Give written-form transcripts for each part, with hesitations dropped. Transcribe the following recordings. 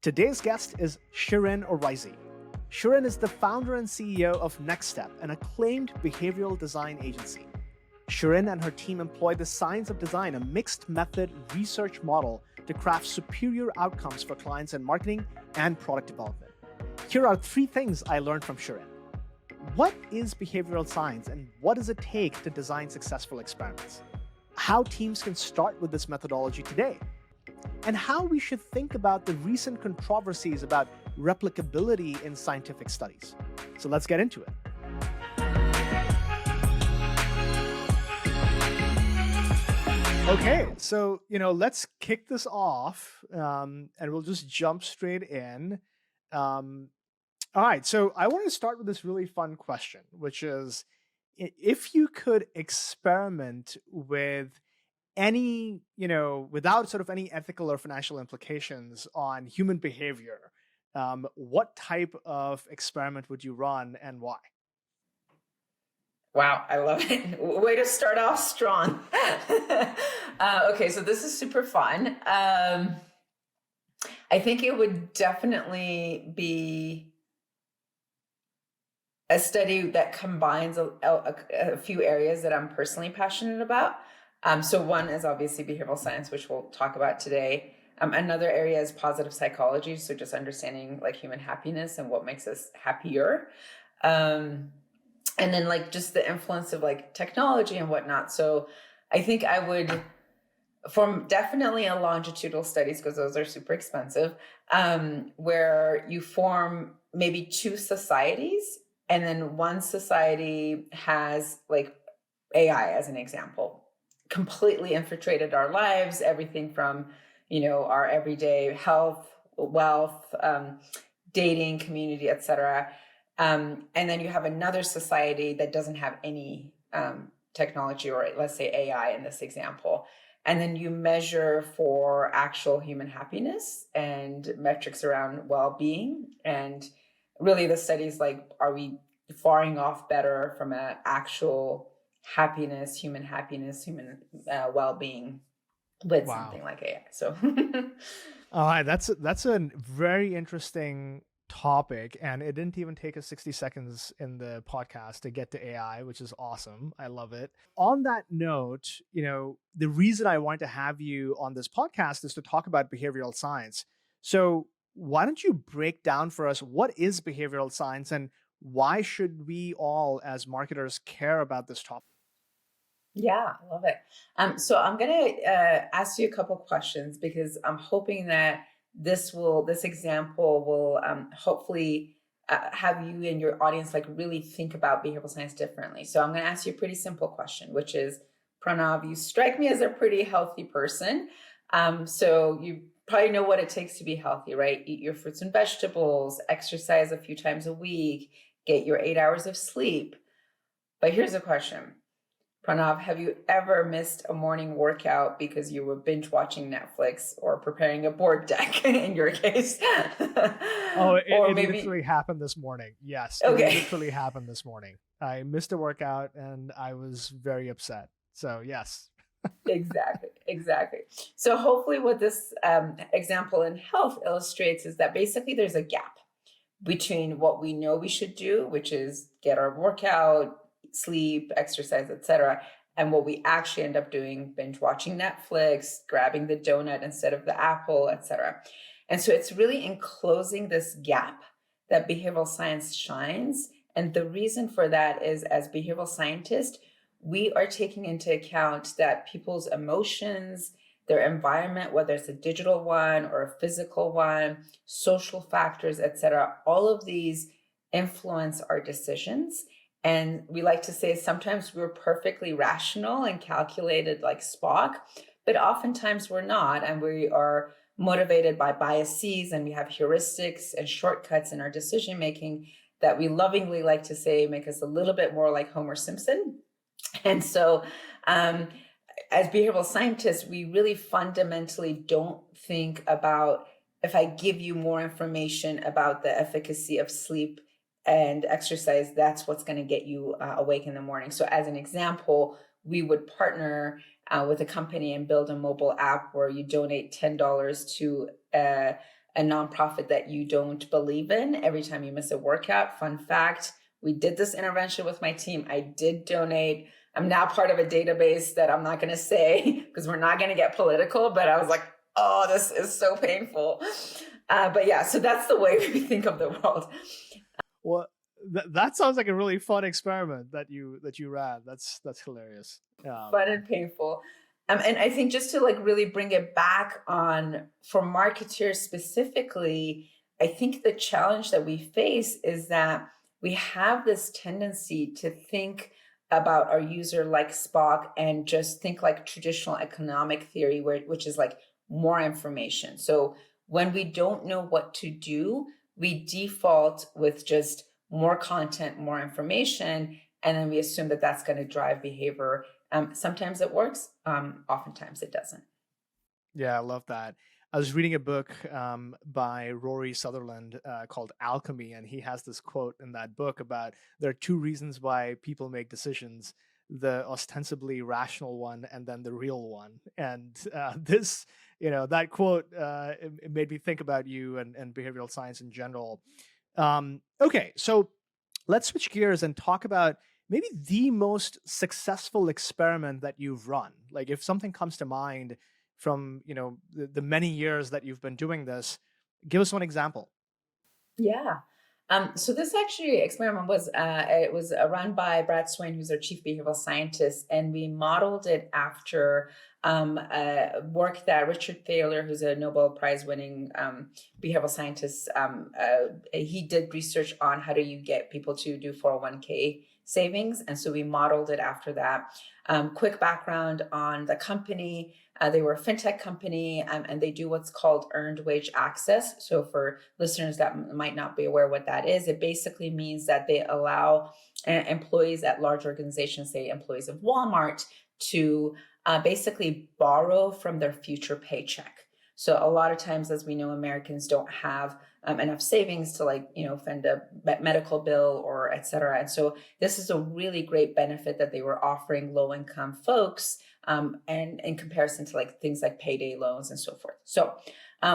Today's guest is Shirin Oreizy. Shirin is the founder and CEO of Next Step, an acclaimed behavioral design agency. Shirin and her team employ the science of design, a mixed method research model to craft superior outcomes for clients in marketing and product development. Here are 3 things I learned from Shirin. What is behavioral science and what does it take to design successful experiments? How teams can start with this methodology today? And how we should think about the recent controversies about replicability in scientific studies. So let's get into it. Okay, so let's kick this off, and we'll just jump straight in. All right, so I want to start with this really fun question, which is, if you could experiment with any, without sort of any ethical or financial implications on human behavior, what type of experiment would you run and why? Wow, I love it. Way to start off strong. Okay, so this is super fun. I think it would definitely be a study that combines a few areas that I'm personally passionate about. So one is obviously behavioral science, which we'll talk about today. Another area is positive psychology, so just understanding like human happiness and what makes us happier. And then like just the influence of like technology and whatnot. So I think I would form definitely a longitudinal studies, because those are super expensive, where you form maybe 2 societies, and then one society has like AI as an example, completely infiltrated our lives, everything from, our everyday health, wealth, dating, community, etc. And then you have another society that doesn't have any technology, or let's say AI in this example. And then you measure for actual human happiness and metrics around well-being. And really the studies like, are we faring off better from an actual human well-being with something like AI. So all right, that's a very interesting topic, and it didn't even take us 60 seconds in the podcast to get to AI, which is awesome. I love it. On that note, the reason I wanted to have you on this podcast is to talk about behavioral science. So why don't you break down for us what is behavioral science and why should we all as marketers care about this topic? Yeah, I love it. So I'm going to ask you a couple questions, because I'm hoping that this example will hopefully have you and your audience like really think about behavioral science differently. So I'm going to ask you a pretty simple question, which is, Pranav, you strike me as a pretty healthy person. So you probably know what it takes to be healthy, right? Eat your fruits and vegetables, exercise a few times a week, get your 8 hours of sleep. But here's a question. Pranav, have you ever missed a morning workout because you were binge watching Netflix or preparing a board deck in your case? It literally happened this morning. Yes, okay. It literally happened this morning. I missed a workout and I was very upset. So yes. Exactly. So hopefully what this example in health illustrates is that basically there's a gap between what we know we should do, which is get our workout, sleep, exercise, etc., and what we actually end up doing, binge watching Netflix, grabbing the donut instead of the apple, etc. And so it's really in closing this gap that behavioral science shines. And the reason for that is, as behavioral scientists, we are taking into account that people's emotions, their environment, whether it's a digital one or a physical one, social factors, etc., all of these influence our decisions. And we like to say sometimes we're perfectly rational and calculated like Spock, but oftentimes we're not. And we are motivated by biases, and we have heuristics and shortcuts in our decision making that we lovingly like to say make us a little bit more like Homer Simpson. And so as behavioral scientists, we really fundamentally don't think about, if I give you more information about the efficacy of sleep and exercise, that's what's going to get you awake in the morning. So as an example, we would partner with a company and build a mobile app where you donate $10 to a nonprofit that you don't believe in every time you miss a workout. Fun fact, we did this intervention with my team. I did donate. I'm now part of a database that I'm not going to say because we're not going to get political, but I was like, oh, this is so painful. But yeah, so that's the way we think of the world. Well, that sounds like a really fun experiment that you ran. That's hilarious. Fun and painful. And I think just to like really bring it back on for marketers specifically, I think the challenge that we face is that we have this tendency to think about our user like Spock and just think like traditional economic theory, which is like more information. So when we don't know what to do, we default with just more content, more information, and then we assume that that's going to drive behavior. Sometimes it works, oftentimes it doesn't. Yeah, I love that. I was reading a book by Rory Sutherland called Alchemy, and he has this quote in that book about there are two reasons why people make decisions: the ostensibly rational one and then the real one. And this, that quote, it made me think about you and behavioral science in general. Okay, so let's switch gears and talk about maybe the most successful experiment that you've run. Like if something comes to mind from the many years that you've been doing this, give us one example. Yeah. So this actually experiment was it was run by Brad Swain, who's our chief behavioral scientist, and we modeled it after work that Richard Thaler, who's a Nobel Prize winning behavioral scientist, he did research on how do you get people to do 401k savings, and so we modeled it after that. Quick background on the company. They were a fintech company, and they do what's called earned wage access. So for listeners that might not be aware what that is, it basically means that they allow employees at large organizations, say employees of Walmart, to basically borrow from their future paycheck. So a lot of times, as we know, Americans don't have enough savings to fund a medical bill or et cetera. And so this is a really great benefit that they were offering low income folks, and in comparison to like things like payday loans and so forth. So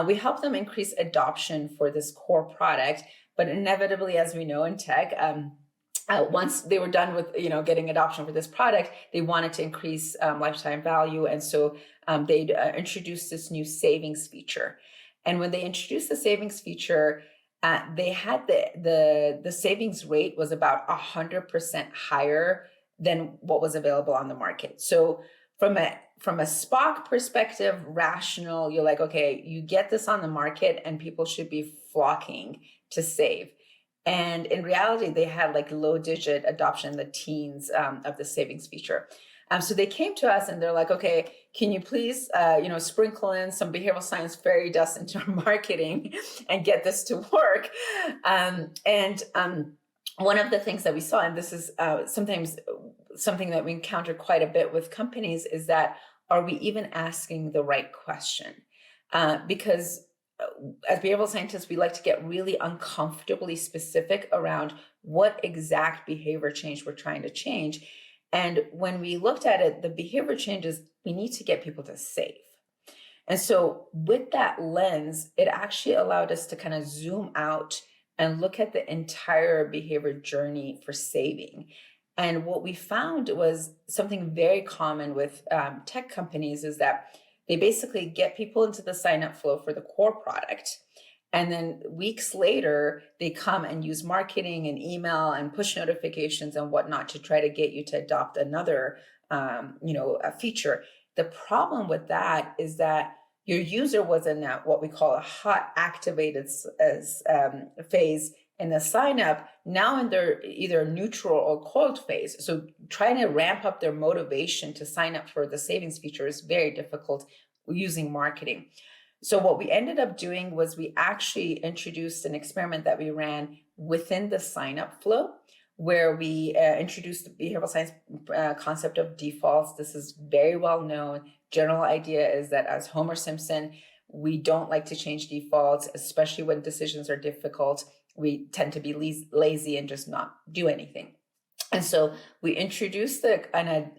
we help them increase adoption for this core product, but inevitably, as we know in tech, once they were done with getting adoption for this product, they wanted to increase lifetime value, and so they introduced this new savings feature. And when they introduced the savings feature, they had the savings rate was about 100% higher than what was available on the market. So from a Spock perspective, rational, you're like, okay, you get this on the market and people should be flocking to save. And in reality, they had like low digit adoption in the teens of the savings feature. So they came to us and they're like, okay, can you please, sprinkle in some behavioral science fairy dust into our marketing and get this to work? One of the things that we saw, and this is sometimes something that we encounter quite a bit with companies, is that are we even asking the right question? Because as behavioral scientists, we like to get really uncomfortably specific around what exact behavior change we're trying to change. And when we looked at it, the behavior changes, we need to get people to save. And so with that lens, it actually allowed us to kind of zoom out and look at the entire behavior journey for saving. And what we found was something very common with tech companies is that they basically get people into the sign-up flow for the core product. And then weeks later, they come and use marketing and email and push notifications and whatnot to try to get you to adopt another a feature. The problem with that is that your user was in that what we call a hot activated phase in the sign up, now in their either neutral or cold phase. So trying to ramp up their motivation to sign up for the savings feature is very difficult using marketing. So what we ended up doing was we actually introduced an experiment that we ran within the sign up flow, where we introduced the behavioral science concept of defaults. This is very well known. General idea is that as Homer Simpson, we don't like to change defaults, especially when decisions are difficult. We tend to be lazy and just not do anything. And so we introduced an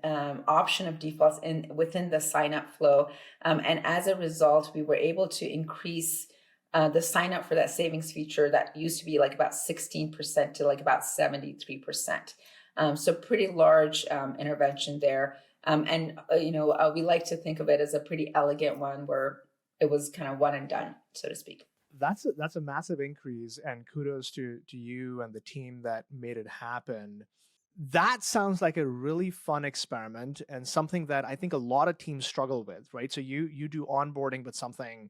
option of defaults within the sign-up flow. And as a result, we were able to increase the sign up for that savings feature that used to be like about 16% to like about 73%. So pretty large intervention there. We like to think of it as a pretty elegant one where it was kind of one and done, so to speak. That's a massive increase, and kudos to you and the team that made it happen. That sounds like a really fun experiment and something that I think a lot of teams struggle with, right? So you do onboarding with something,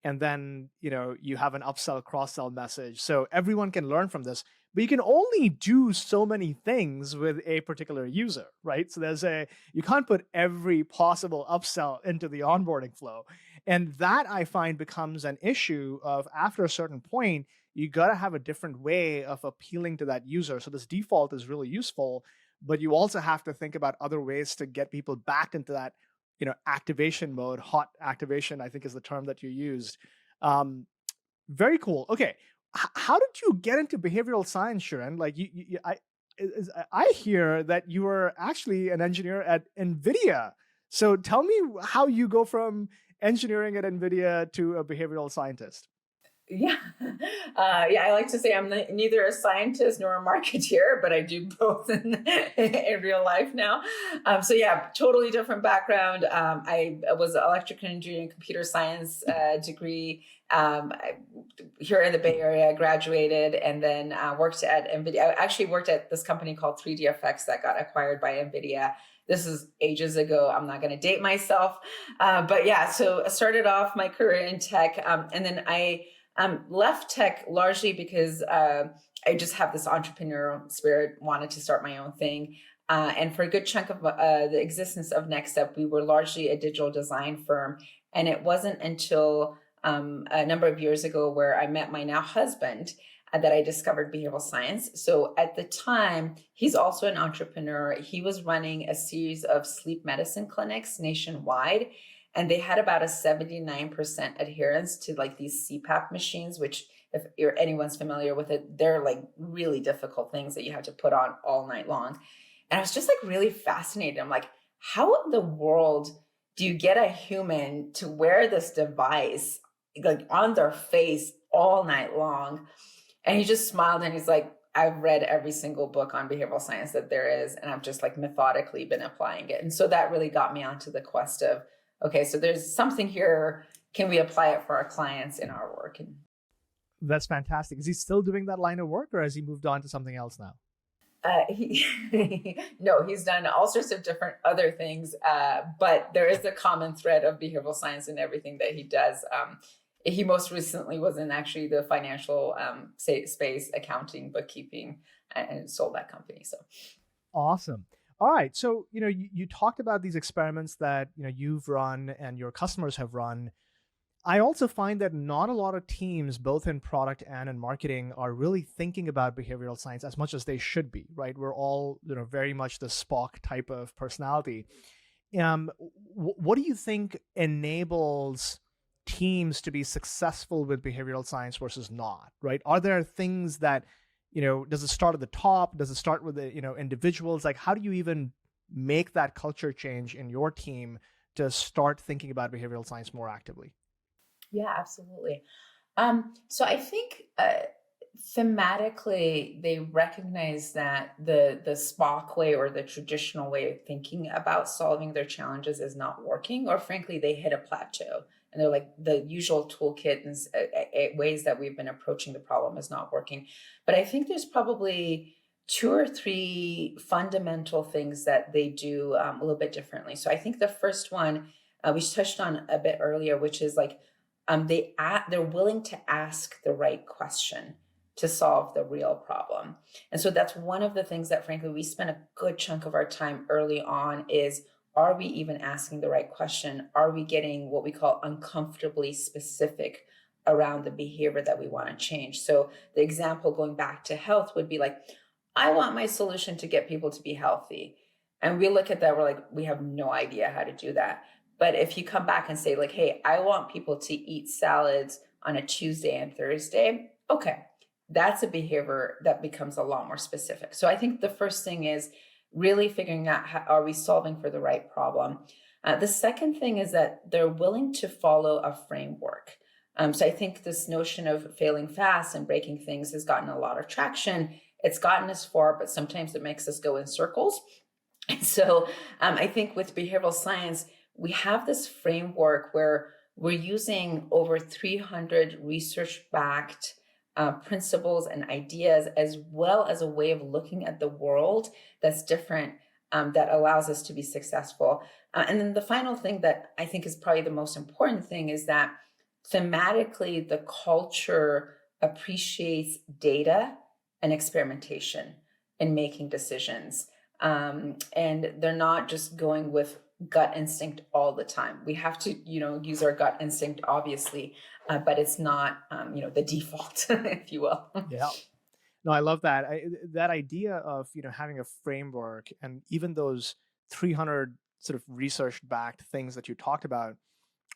and then you have an upsell cross sell message, so everyone can learn from this, but you can only do so many things with a particular user, right? So you can't put every possible upsell into the onboarding flow, and that I find becomes an issue of after a certain point you got to have a different way of appealing to that user. So this default is really useful, but you also have to think about other ways to get people back into that activation mode. Hot activation, I think, is the term that you used. Very cool. Okay, how did you get into behavioral science, Shirin? Like I hear that you were actually an engineer at NVIDIA. So tell me how you go from engineering at NVIDIA to a behavioral scientist. Yeah. I like to say I'm neither a scientist nor a marketeer, but I do both in real life now. Totally different background. I was an electrical engineering computer science degree here in the Bay Area. I graduated and then worked at NVIDIA. I actually worked at this company called 3DFX that got acquired by NVIDIA. This is ages ago. I'm not going to date myself. So I started off my career in tech, and then I left tech largely because I just have this entrepreneurial spirit, wanted to start my own thing. And for a good chunk of the existence of Next Step, we were largely a digital design firm. And it wasn't until a number of years ago where I met my now husband that I discovered behavioral science. So at the time, he's also an entrepreneur. He was running a series of sleep medicine clinics nationwide. And they had about a 79% adherence to like these CPAP machines, which if anyone's familiar with it, they're like really difficult things that you have to put on all night long. And I was just like really fascinated. I'm like, how in the world do you get a human to wear this device like on their face all night long? And he just smiled and he's like, I've read every single book on behavioral science that there is, and I've just like methodically been applying it. And so that really got me onto the quest of, okay, so there's something here. Can we apply it for our clients in our work? That's fantastic. Is he still doing that line of work, or has he moved on to something else now? No, he's done all sorts of different other things, but there is a common thread of behavioral science in everything that he does. He most recently was in actually the financial space, accounting, bookkeeping, and sold that company. So awesome. All right. So, you talked about these experiments that, you've run and your customers have run. I also find that not a lot of teams, both in product and in marketing, are really thinking about behavioral science as much as they should be, right? We're all, very much the Spock type of personality. What do you think enables teams to be successful with behavioral science versus not, right? Are there things that, does it start at the top? Does it start with the, individuals? Like, how do you even make that culture change in your team to start thinking about behavioral science more actively? Yeah, absolutely. So I think thematically, they recognize that the Spock way or the traditional way of thinking about solving their challenges is not working, or frankly, they hit a plateau. And they're like, the usual toolkit and ways that we've been approaching the problem is not working. But I think there's probably 2 or 3 fundamental things that they do a little bit differently. So I think the first one we touched on a bit earlier, which is like they're willing to ask the right question to solve the real problem. And so that's one of the things that, frankly, we spend a good chunk of our time early on is, are we even asking the right question? Are we getting what we call uncomfortably specific around the behavior that we want to change? So the example going back to health would be like, I want my solution to get people to be healthy. And we look at that, we're like, we have no idea how to do that. But if you come back and say like, hey, I want people to eat salads on a Tuesday and Thursday, okay, that's a behavior that becomes a lot more specific. So I think the first thing is really figuring out how are we solving for the right problem. The second thing is that they're willing to follow a framework. So I think this notion of failing fast and breaking things has gotten a lot of traction. It's gotten us far, but sometimes it makes us go in circles. And so I think with behavioral science, we have this framework where we're using over 300 research-backed principles and ideas, as well as a way of looking at the world that's different, that allows us to be successful. And then the final thing that I think is probably the most important thing is that thematically, the culture appreciates data and experimentation in making decisions. And they're not just going with gut instinct all the time. We have to, use our gut instinct, obviously, but it's not, the default, if you will. Yeah. No, I love that. That idea of, having a framework and even those 300 sort of research-backed things that you talked about.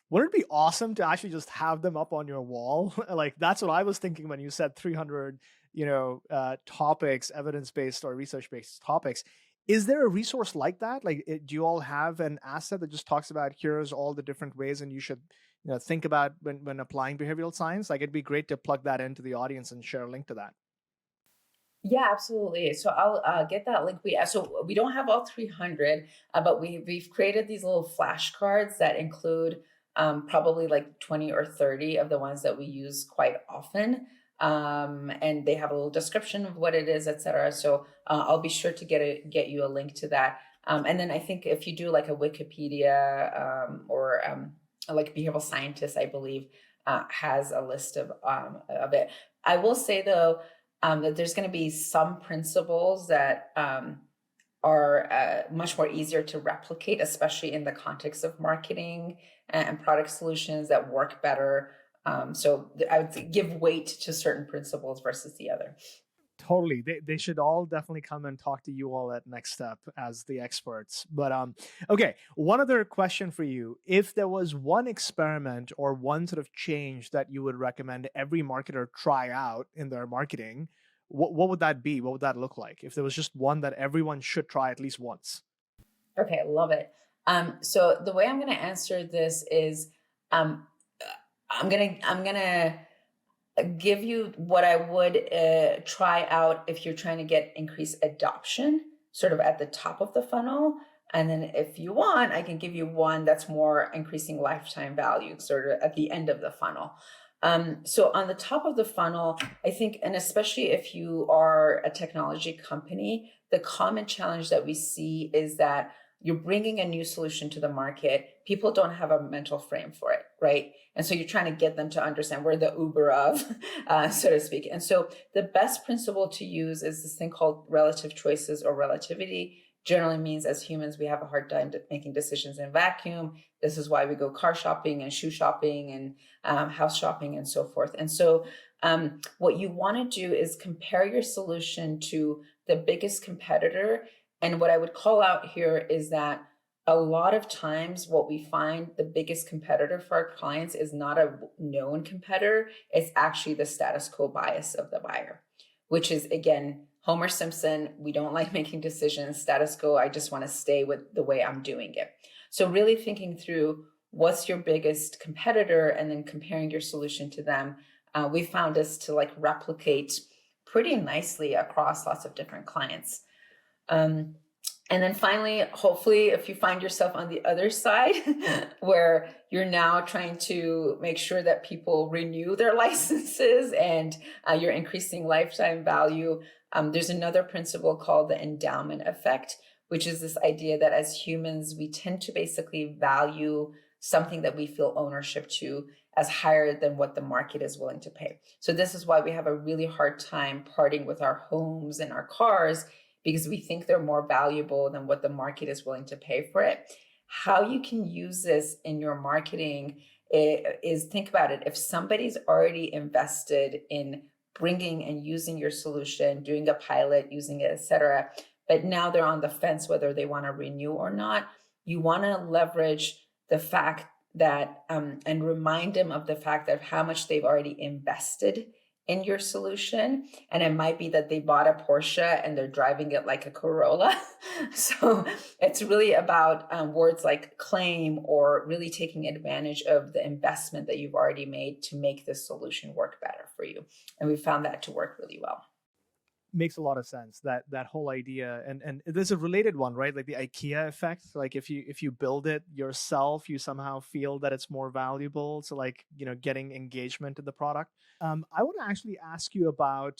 Wouldn't it be awesome to actually just have them up on your wall? Like that's what I was thinking when you said 300, topics, evidence-based or research-based topics. Is there a resource like that? Like, do you all have an asset that just talks about here's all the different ways and you should, think about when applying behavioral science? Like, it'd be great to plug that into the audience and share a link to that. Yeah, absolutely. So I'll get that link. We don't have all 300, but we've created these little flashcards that include probably like 20 or 30 of the ones that we use quite often. And they have a little description of what it is, et cetera. So I'll be sure to get you a link to that. And then I think if you do like a Wikipedia or like behavioral scientist, I believe has a list of it. I will say though, that there's going to be some principles that are much more easier to replicate, especially in the context of marketing and product solutions that work better. So I would give weight to certain principles versus the other. Totally. They should all definitely come and talk to you all at Next Step as the experts. But okay, one other question for you. If there was one experiment or one sort of change that you would recommend every marketer try out in their marketing, what would that be? What would that look like? If there was just one that everyone should try at least once. Okay, love it. So the way I'm going to answer this is um, I'm gonna give you what I would try out if you're trying to get increased adoption, sort of at the top of the funnel. And then if you want, I can give you one that's more increasing lifetime value, sort of at the end of the funnel. So on the top of the funnel, I think, and especially if you are a technology company, the common challenge that we see is that you're bringing a new solution to the market. People don't have a mental frame for it, right? And so you're trying to get them to understand we're the Uber of, so to speak. And so the best principle to use is this thing called relative choices or relativity. Generally means as humans, we have a hard time making decisions in vacuum. This is why we go car shopping and shoe shopping and house shopping and so forth. And so what you want to do is compare your solution to the biggest competitor. And what I would call out here is that a lot of times what we find the biggest competitor for our clients is not a known competitor. It's actually the status quo bias of the buyer, which is, again, Homer Simpson, we don't like making decisions. Status quo, I just want to stay with the way I'm doing it. So really thinking through what's your biggest competitor and then comparing your solution to them. We found this to like replicate pretty nicely across lots of different clients. And then finally, hopefully, if you find yourself on the other side where you're now trying to make sure that people renew their licenses and you're increasing lifetime value, there's another principle called the endowment effect, which is this idea that as humans, we tend to basically value something that we feel ownership to as higher than what the market is willing to pay. So this is why we have a really hard time parting with our homes and our cars, because we think they're more valuable than what the market is willing to pay for it. How you can use this in your marketing is think about it. If somebody's already invested in bringing and using your solution, doing a pilot, using it, et cetera, but now they're on the fence whether they want to renew or not, you want to leverage the fact that and remind them of the fact that how much they've already invested in your solution. And it might be that they bought a Porsche and they're driving it like a Corolla. So it's really about words like claim, or really taking advantage of the investment that you've already made to make this solution work better for you. And we found that to work really well. Makes a lot of sense, that whole idea. And there's a related one, right? Like the IKEA effect. Like if you build it yourself, you somehow feel that it's more valuable. So like, getting engagement in the product. I want to actually ask you about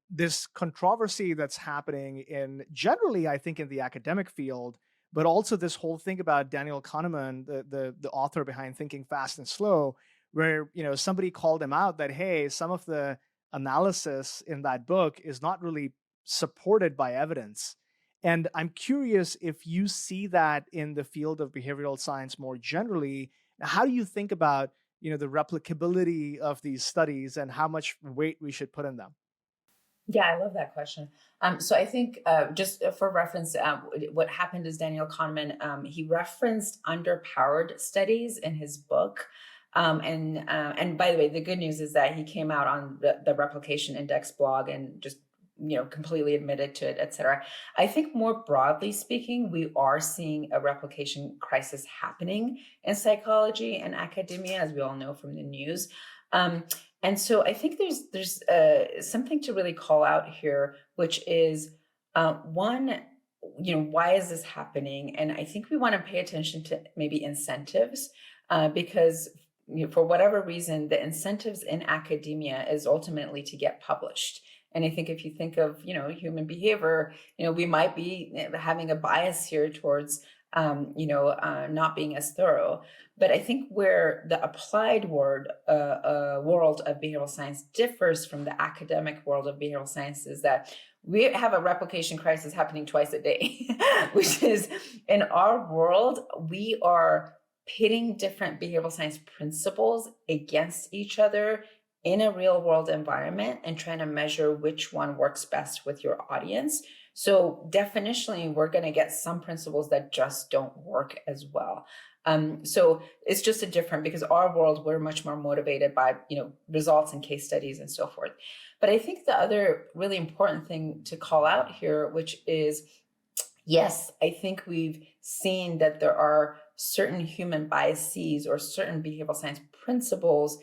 this controversy that's happening in generally, I think, in the academic field, but also this whole thing about Daniel Kahneman, the author behind Thinking Fast and Slow, where somebody called him out that, hey, some of the analysis in that book is not really supported by evidence. And I'm curious if you see that in the field of behavioral science more generally. How do you think about the replicability of these studies and how much weight we should put in them? Yeah, I love that question. So I think just for reference, what happened is Daniel Kahneman, he referenced underpowered studies in his book. And by the way, the good news is that he came out on the Replication Index blog and just completely admitted to it, et cetera. I think more broadly speaking, we are seeing a replication crisis happening in psychology and academia, as we all know from the news. And so I think there's something to really call out here, which is one, why is this happening? And I think we want to pay attention to maybe incentives, because for whatever reason, the incentives in academia is ultimately to get published. And I think if you think of human behavior, we might be having a bias here towards not being as thorough. But I think where the applied world of behavioral science differs from the academic world of behavioral science is that we have a replication crisis happening twice a day, which is in our world, we are pitting different behavioral science principles against each other in a real world environment and trying to measure which one works best with your audience. So definitionally, we're going to get some principles that just don't work as well. So it's just a different, because our world, we're much more motivated by, results and case studies and so forth. But I think the other really important thing to call out here, which is, yes, I think we've seen that there are certain human biases or certain behavioral science principles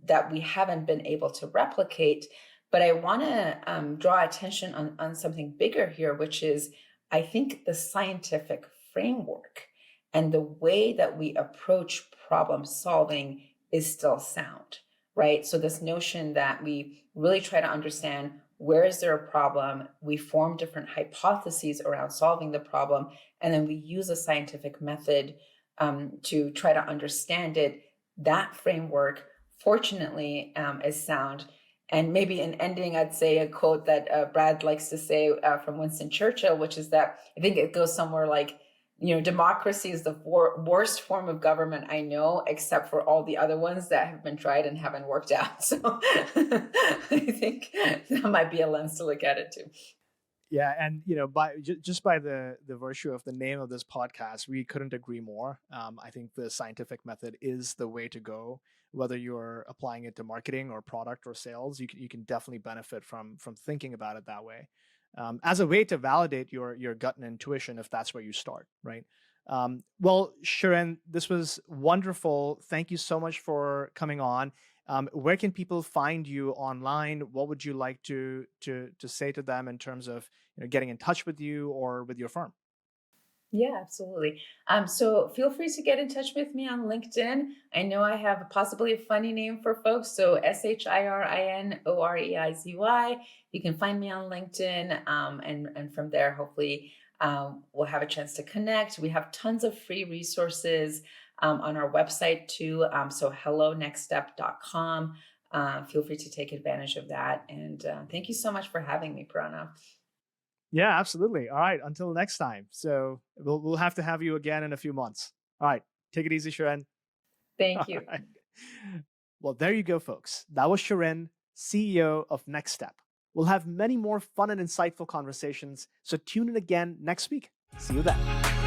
that we haven't been able to replicate. But I want to draw attention on something bigger here, which is, I think, the scientific framework and the way that we approach problem solving is still sound, right? So this notion that we really try to understand, where is there a problem? We form different hypotheses around solving the problem, and then we use a scientific method to try to understand it. That framework, fortunately, is sound. And maybe in ending, I'd say a quote that Brad likes to say from Winston Churchill, which is that, I think it goes somewhere like, democracy is the worst form of government I know, except for all the other ones that have been tried and haven't worked out. So I think that might be a lens to look at it too. Yeah, and by just by the virtue of the name of this podcast, we couldn't agree more. I think the scientific method is the way to go. Whether you're applying it to marketing or product or sales, you can definitely benefit from thinking about it that way, as a way to validate your gut and intuition if that's where you start, right? Well, Shirin, this was wonderful. Thank you so much for coming on. Where can people find you online? What would you like to say to them in terms of getting in touch with you or with your firm? Yeah, absolutely. So feel free to get in touch with me on LinkedIn. I know I have possibly a funny name for folks. So ShirinOreizy. You can find me on LinkedIn. And from there, hopefully, we'll have a chance to connect. We have tons of free resources on our website too. So hellonextstep.com. Feel free to take advantage of that. And thank you so much for having me, Pranav. Yeah, absolutely. All right. Until next time. So we'll have to have you again in a few months. All right. Take it easy, Shirin. Thank All you. right. Well, there you go, folks. That was Shirin, CEO of Next Step. We'll have many more fun and insightful conversations. So tune in again next week. See you then.